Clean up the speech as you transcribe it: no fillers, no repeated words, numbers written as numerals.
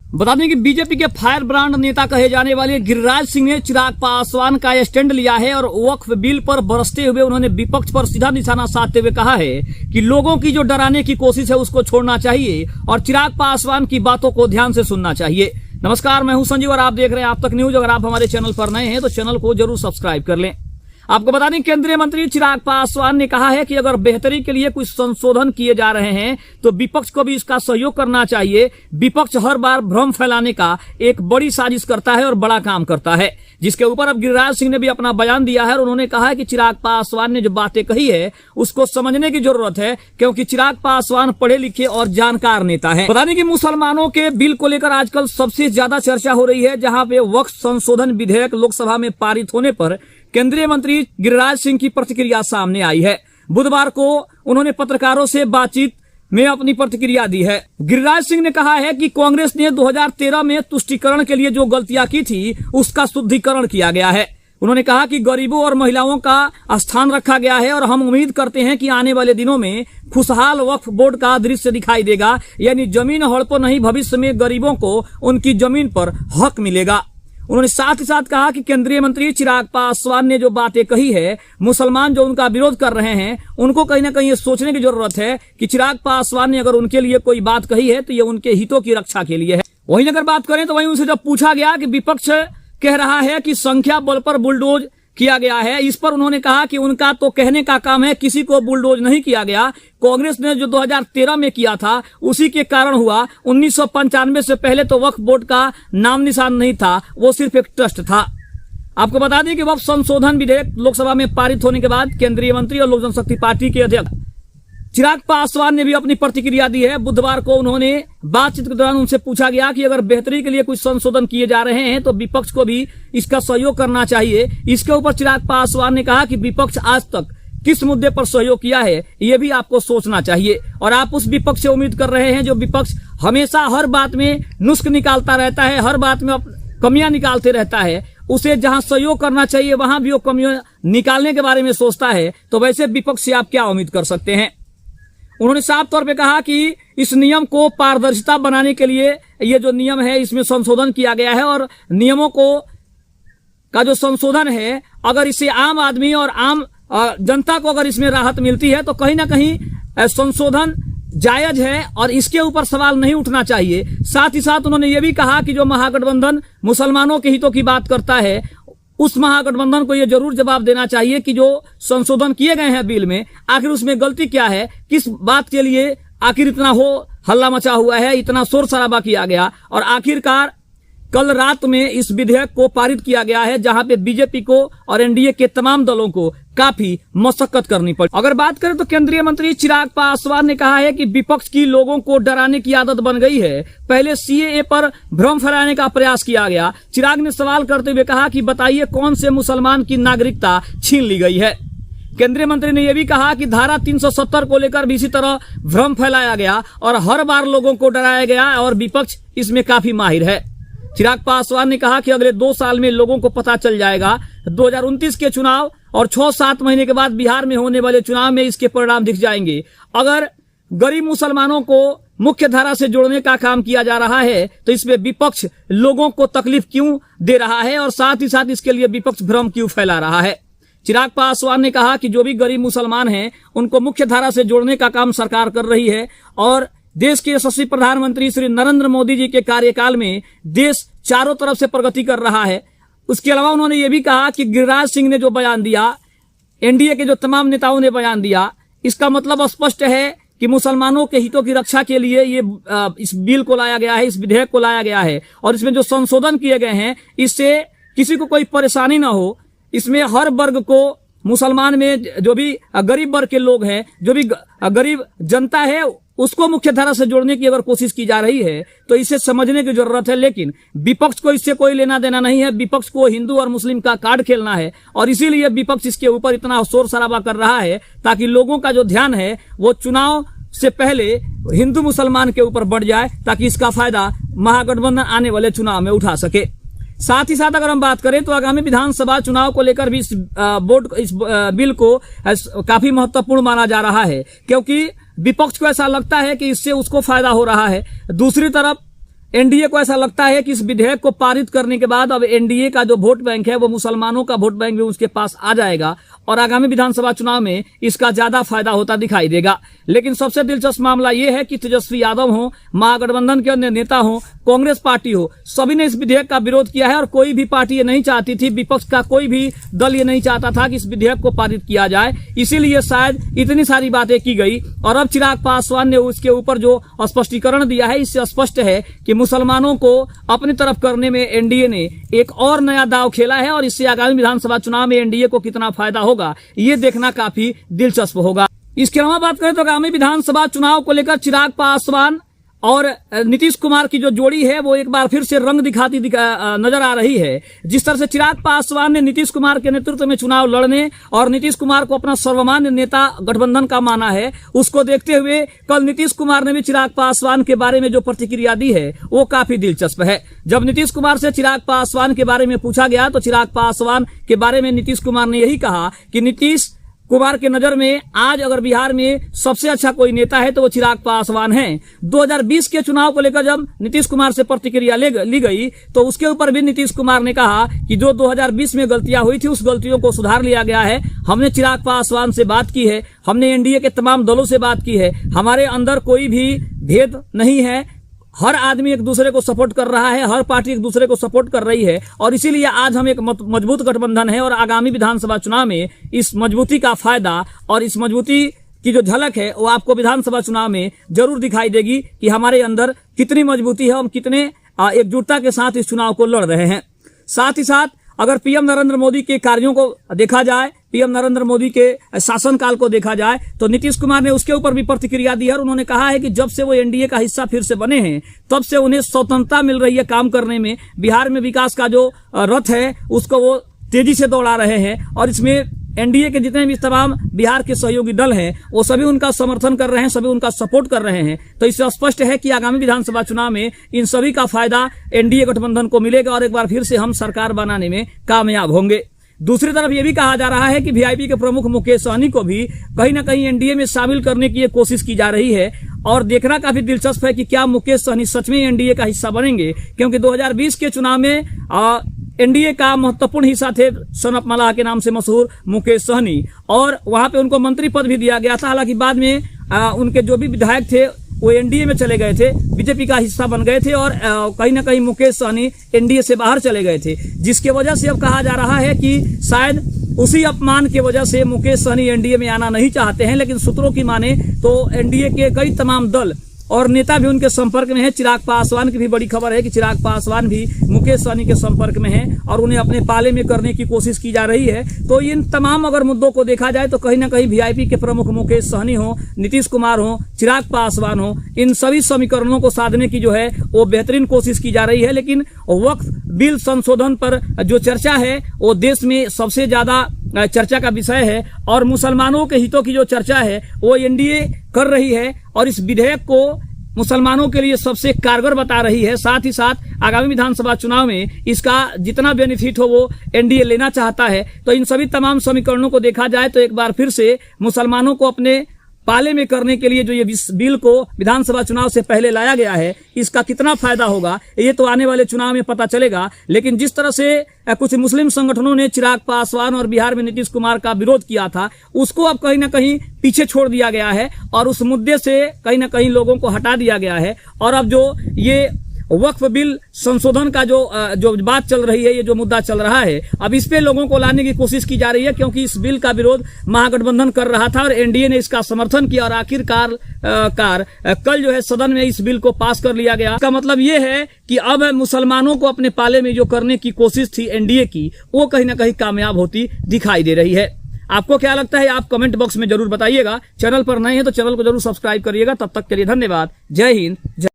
बता दें कि बीजेपी के फायर ब्रांड नेता कहे जाने वाले गिरिराज सिंह ने चिराग पासवान का स्टैंड लिया है और वक्फ बिल पर बरसते हुए उन्होंने विपक्ष पर सीधा निशाना साधते हुए कहा है कि लोगों की जो डराने की कोशिश है उसको छोड़ना चाहिए और चिराग पासवान की बातों को ध्यान से सुनना चाहिए। नमस्कार, मैं हूं संजीव और आप देख रहे हैं आप तक न्यूज। अगर आप हमारे चैनल पर नए हैं तो चैनल को जरूर सब्सक्राइब कर लें। आपको बता दें, केंद्रीय मंत्री चिराग पासवान ने कहा है कि अगर बेहतरी के लिए कुछ संशोधन किए जा रहे हैं तो विपक्ष को भी इसका सहयोग करना चाहिए। विपक्ष हर बार भ्रम फैलाने का एक बड़ी साजिश करता है और बड़ा काम करता है, जिसके ऊपर अब गिरिराज सिंह ने भी अपना बयान दिया है और उन्होंने कहा है कि चिराग पासवान ने जो बातें कही है उसको समझने की जरूरत है, क्योंकि चिराग पासवान पढ़े लिखे और जानकार नेता है। बता दें कि मुसलमानों के बिल को लेकर आजकल सबसे ज्यादा चर्चा हो रही है, जहां पे वक्फ संशोधन विधेयक लोकसभा में पारित होने पर केंद्रीय मंत्री गिरिराज सिंह की प्रतिक्रिया सामने आई है। बुधवार को उन्होंने पत्रकारों से बातचीत में अपनी प्रतिक्रिया दी है। गिरिराज सिंह ने कहा है कि कांग्रेस ने 2013 में तुष्टीकरण के लिए जो गलतियां की थी उसका शुद्धिकरण किया गया है। उन्होंने कहा कि गरीबों और महिलाओं का स्थान रखा गया है और हम उम्मीद करते हैं कि आने वाले दिनों में खुशहाल वक्फ बोर्ड का दृश्य दिखाई देगा, यानी जमीन हड़पो नहीं, भविष्य में गरीबों को उनकी जमीन पर हक मिलेगा। उन्होंने साथ ही साथ कहा कि केंद्रीय मंत्री चिराग पासवान ने जो बातें कही है, मुसलमान जो उनका विरोध कर रहे हैं उनको कहीं ना कहीं ये सोचने की जरूरत है कि चिराग पासवान ने अगर उनके लिए कोई बात कही है तो ये उनके हितों की रक्षा के लिए है। वहीं अगर बात करें तो वहीं उनसे जब पूछा गया कि विपक्ष कह रहा है कि संख्या बल पर बुलडोज किया गया है, इस पर उन्होंने कहा कि उनका तो कहने का काम है, किसी को बुलडोज नहीं किया गया। कांग्रेस ने जो 2013 में किया था उसी के कारण हुआ। 1995 से पहले तो वक्फ बोर्ड का नाम निशान नहीं था, वो सिर्फ एक ट्रस्ट था। आपको बता दें कि वक्फ संशोधन विधेयक लोकसभा में पारित होने के बाद केंद्रीय मंत्री और लोक जनशक्ति पार्टी के अध्यक्ष चिराग पासवान ने भी अपनी प्रतिक्रिया दी है। बुधवार को उन्होंने बातचीत के दौरान उनसे पूछा गया कि अगर बेहतरी के लिए कुछ संशोधन किए जा रहे हैं तो विपक्ष को भी इसका सहयोग करना चाहिए। इसके ऊपर चिराग पासवान ने कहा कि विपक्ष आज तक किस मुद्दे पर सहयोग किया है ये भी आपको सोचना चाहिए और आप उस विपक्ष से उम्मीद कर रहे हैं जो विपक्ष हमेशा हर बात में नुस्ख निकालता रहता है, हर बात में कमियां निकालते रहता है। उसे जहां सहयोग करना चाहिए वहां भी वो कमियां निकालने के बारे में सोचता है, तो वैसे विपक्ष से आप क्या उम्मीद कर सकते हैं। उन्होंने साफ तौर पे कहा कि इस नियम को पारदर्शिता बनाने के लिए ये जो नियम है इसमें संशोधन किया गया है और नियमों का जो संशोधन है, अगर इसे आम आदमी और आम जनता को अगर इसमें राहत मिलती है तो कहीं ना कहीं संशोधन जायज है और इसके ऊपर सवाल नहीं उठना चाहिए। साथ ही साथ उन्होंने ये भी कहा कि जो महागठबंधन मुसलमानों के हितों की बात करता है उस महागठबंधन को यह जरूर जवाब देना चाहिए कि जो संशोधन किए गए हैं बिल में, आखिर उसमें गलती क्या है, किस बात के लिए आखिर इतना हल्ला मचा हुआ है, इतना शोर शराबा किया गया और आखिरकार कल रात में इस विधेयक को पारित किया गया है, जहां पे बीजेपी को और एनडीए के तमाम दलों को काफी मशक्कत करनी पड़ी। अगर बात करें तो केंद्रीय मंत्री चिराग पासवान ने कहा है कि विपक्ष की लोगों को डराने की आदत बन गई है। पहले सीएए पर भ्रम फैलाने का प्रयास किया गया। चिराग ने सवाल करते हुए कहा कि बताइए कौन से मुसलमान की नागरिकता छीन ली गई है। केंद्रीय मंत्री ने यह भी कहा कि धारा 370 को लेकर भी इसी तरह भ्रम फैलाया गया और हर बार लोगों को डराया गया और विपक्ष इसमें काफी माहिर है। चिराग पासवान ने कहा कि अगले 2 साल में लोगों को पता चल जाएगा। 2029 के चुनाव और 6-7 महीने के बाद बिहार में होने वाले चुनाव में इसके परिणाम दिख जाएंगे। अगर गरीब मुसलमानों को मुख्य धारा से जोड़ने का काम किया जा रहा है तो इसमें विपक्ष लोगों को तकलीफ क्यों दे रहा है और साथ ही साथ इसके लिए विपक्ष भ्रम क्यों फैला रहा है। चिराग पासवान ने कहा कि जो भी गरीब मुसलमान हैं उनको मुख्य धारा से जोड़ने का काम सरकार कर रही है और देश के यशस्वी प्रधानमंत्री श्री नरेंद्र मोदी जी के कार्यकाल में देश चारों तरफ से प्रगति कर रहा है। उसके अलावा उन्होंने ये भी कहा कि गिरिराज सिंह ने जो बयान दिया, एनडीए के जो तमाम नेताओं ने बयान दिया, इसका मतलब स्पष्ट है कि मुसलमानों के हितों की रक्षा के लिए ये इस बिल को लाया गया है, इस विधेयक को लाया गया है और इसमें जो संशोधन किए गए हैं इससे किसी को कोई परेशानी ना हो। इसमें हर वर्ग को, मुसलमान में जो भी गरीब वर्ग के लोग हैं, जो भी गरीब जनता है, उसको मुख्य धारा से जोड़ने की अगर कोशिश की जा रही है तो इसे समझने की जरूरत है। लेकिन विपक्ष को इससे कोई लेना देना नहीं है। विपक्ष को हिंदू और मुस्लिम का कार्ड खेलना है और इसीलिए विपक्ष इसके ऊपर इतना शोर शराबा कर रहा है ताकि लोगों का जो ध्यान है वो चुनाव से पहले हिंदू मुसलमान के ऊपर बढ़ जाए, ताकि इसका फायदा महागठबंधन आने वाले चुनाव में उठा सके। साथ ही साथ अगर हम बात करें तो आगामी विधानसभा चुनाव को लेकर भी इस बिल को काफी महत्वपूर्ण माना जा रहा है, क्योंकि विपक्ष को ऐसा लगता है कि इससे उसको फायदा हो रहा है। दूसरी तरफ एनडीए को ऐसा लगता है कि इस विधेयक को पारित करने के बाद अब एनडीए का जो वोट बैंक है वो मुसलमानों का वोट बैंक भी उसके पास आ जाएगा और आगामी विधानसभा चुनाव में इसका ज्यादा फायदा होता दिखाई देगा। लेकिन सबसे दिलचस्प मामला यह है कि तेजस्वी यादव हो, महागठबंधन के अन्य नेता हो, कांग्रेस पार्टी हो, सभी ने इस विधेयक का विरोध किया है और कोई भी पार्टी ये नहीं चाहती थी, विपक्ष का कोई भी दल ये नहीं चाहता था कि इस विधेयक को पारित किया जाए। इसीलिए शायद इतनी सारी बातें की गई और अब चिराग पासवान ने उसके ऊपर जो स्पष्टीकरण दिया है, इससे स्पष्ट है कि मुसलमानों को अपनी तरफ करने में एनडीए ने एक और नया दांव खेला है और इससे आगामी विधानसभा चुनाव में एनडीए को कितना फायदा होगा ये देखना काफी दिलचस्प होगा। इसके अलावा बात करें तो आगामी विधानसभा चुनाव को लेकर चिराग पासवान और नीतीश कुमार की जो जोड़ी है वो एक बार फिर से रंग दिखाती नजर आ रही है। जिस तरह से चिराग पासवान ने नीतीश कुमार के नेतृत्व में चुनाव लड़ने और नीतीश कुमार को अपना सर्वमान्य नेता गठबंधन का माना है, उसको देखते हुए कल नीतीश कुमार ने भी चिराग पासवान के बारे में जो प्रतिक्रिया दी है वो काफी दिलचस्प है। जब नीतीश कुमार से चिराग पासवान के बारे में पूछा गया तो चिराग पासवान के बारे में नीतीश कुमार ने यही कहा कि नीतीश कुमार के नजर में आज अगर बिहार में सबसे अच्छा कोई नेता है तो वो चिराग पासवान हैं। 2020 के चुनाव को लेकर जब नीतीश कुमार से प्रतिक्रिया ली गई तो उसके ऊपर भी नीतीश कुमार ने कहा कि जो 2020 में गलतियां हुई थी उस गलतियों को सुधार लिया गया है। हमने चिराग पासवान से बात की है, हमने एनडीए के तमाम दलों से बात की है, हमारे अंदर कोई भी भेद नहीं है, हर आदमी एक दूसरे को सपोर्ट कर रहा है, हर पार्टी एक दूसरे को सपोर्ट कर रही है और इसीलिए आज हम एक मजबूत गठबंधन है और आगामी विधानसभा चुनाव में इस मजबूती का फायदा और इस मजबूती की जो झलक है वो आपको विधानसभा चुनाव में जरूर दिखाई देगी कि हमारे अंदर कितनी मजबूती है, हम कितने एकजुटता के साथ इस चुनाव को लड़ रहे हैं। साथ ही साथ अगर पीएम नरेंद्र मोदी के कार्यों को देखा जाए, पीएम नरेंद्र मोदी के शासनकाल को देखा जाए तो नीतीश कुमार ने उसके ऊपर भी प्रतिक्रिया दी है और उन्होंने कहा है कि जब से वो एनडीए का हिस्सा फिर से बने हैं तब से उन्हें स्वतंत्रता मिल रही है काम करने में। बिहार में विकास का जो रथ है उसको वो तेजी से दौड़ा रहे हैं और इसमें एनडीए के जितने भी तमाम बिहार के सहयोगी दल हैं वो सभी उनका समर्थन कर रहे हैं, सभी उनका सपोर्ट कर रहे हैं। तो इससे स्पष्ट है कि आगामी विधानसभा चुनाव में इन सभी का फायदा एनडीए गठबंधन को मिलेगा और एक बार फिर से हम सरकार बनाने में कामयाब होंगे। दूसरी तरफ ये भी कहा जा रहा है कि वीआईपी के प्रमुख मुकेश सहनी को भी कहीं ना कहीं एनडीए में शामिल करने की कोशिश की जा रही है और देखना काफी दिलचस्प है कि क्या मुकेश सहनी सच में एनडीए का हिस्सा बनेंगे, क्योंकि 2020 के चुनाव में एनडीए का महत्वपूर्ण हिस्सा थे सनत मलाह के नाम से मशहूर मुकेश सहनी और वहां पे उनको मंत्री पद भी दिया गया था। हालांकि बाद में उनके जो भी विधायक थे वो एनडीए में चले गए थे, बीजेपी का हिस्सा बन गए थे और कहीं ना कहीं मुकेश सहनी एनडीए से बाहर चले गए थे, जिसके वजह से अब कहा जा रहा है कि शायद उसी अपमान की वजह से मुकेश सहनी एनडीए में आना नहीं चाहते हैं। लेकिन सूत्रों की माने तो एनडीए के कई तमाम दल और नेता भी उनके संपर्क में है। चिराग पासवान की भी बड़ी खबर है कि चिराग पासवान भी मुकेश सहनी के संपर्क में हैं और उन्हें अपने पाले में करने की कोशिश की जा रही है। तो इन तमाम अगर मुद्दों को देखा जाए तो कहीं ना कहीं वीआईपी के प्रमुख मुकेश सहनी हो, नीतीश कुमार हो, चिराग पासवान हो, इन सभी समीकरणों को साधने की जो है वो बेहतरीन कोशिश की जा रही है। लेकिन वक्फ बिल संशोधन पर जो चर्चा है वो देश में सबसे ज्यादा चर्चा का विषय है और मुसलमानों के हितों की जो चर्चा है वो एनडीए कर रही है और इस विधेयक को मुसलमानों के लिए सबसे कारगर बता रही है। साथ ही साथ आगामी विधानसभा चुनाव में इसका जितना बेनिफिट हो वो एनडीए लेना चाहता है। तो इन सभी तमाम समीकरणों को देखा जाए तो एक बार फिर से मुसलमानों को अपने पाले में करने के लिए जो ये बिल को विधानसभा चुनाव से पहले लाया गया है इसका कितना फायदा होगा ये तो आने वाले चुनाव में पता चलेगा। लेकिन जिस तरह से कुछ मुस्लिम संगठनों ने चिराग पासवान और बिहार में नीतीश कुमार का विरोध किया था उसको अब कहीं ना कहीं पीछे छोड़ दिया गया है और उस मुद्दे से कहीं ना कहीं लोगों को हटा दिया गया है। और अब जो ये वक्फ बिल संशोधन का जो बात चल रही है, ये जो मुद्दा चल रहा है, अब इस पे लोगों को लाने की कोशिश की जा रही है क्योंकि इस बिल का विरोध महागठबंधन कर रहा था और एनडीए ने इसका समर्थन किया और आखिरकार कल जो है सदन में इस बिल को पास कर लिया गया। इसका मतलब ये है कि अब मुसलमानों को अपने पाले में जो करने की कोशिश थी एनडीए की वो कहीं ना कहीं कामयाब होती दिखाई दे रही है। आपको क्या लगता है आप कमेंट बॉक्स में जरूर बताइएगा। चैनल पर नए हैं तो चैनल को जरूर सब्सक्राइब करिएगा। तब तक के लिए धन्यवाद। जय हिंद, जय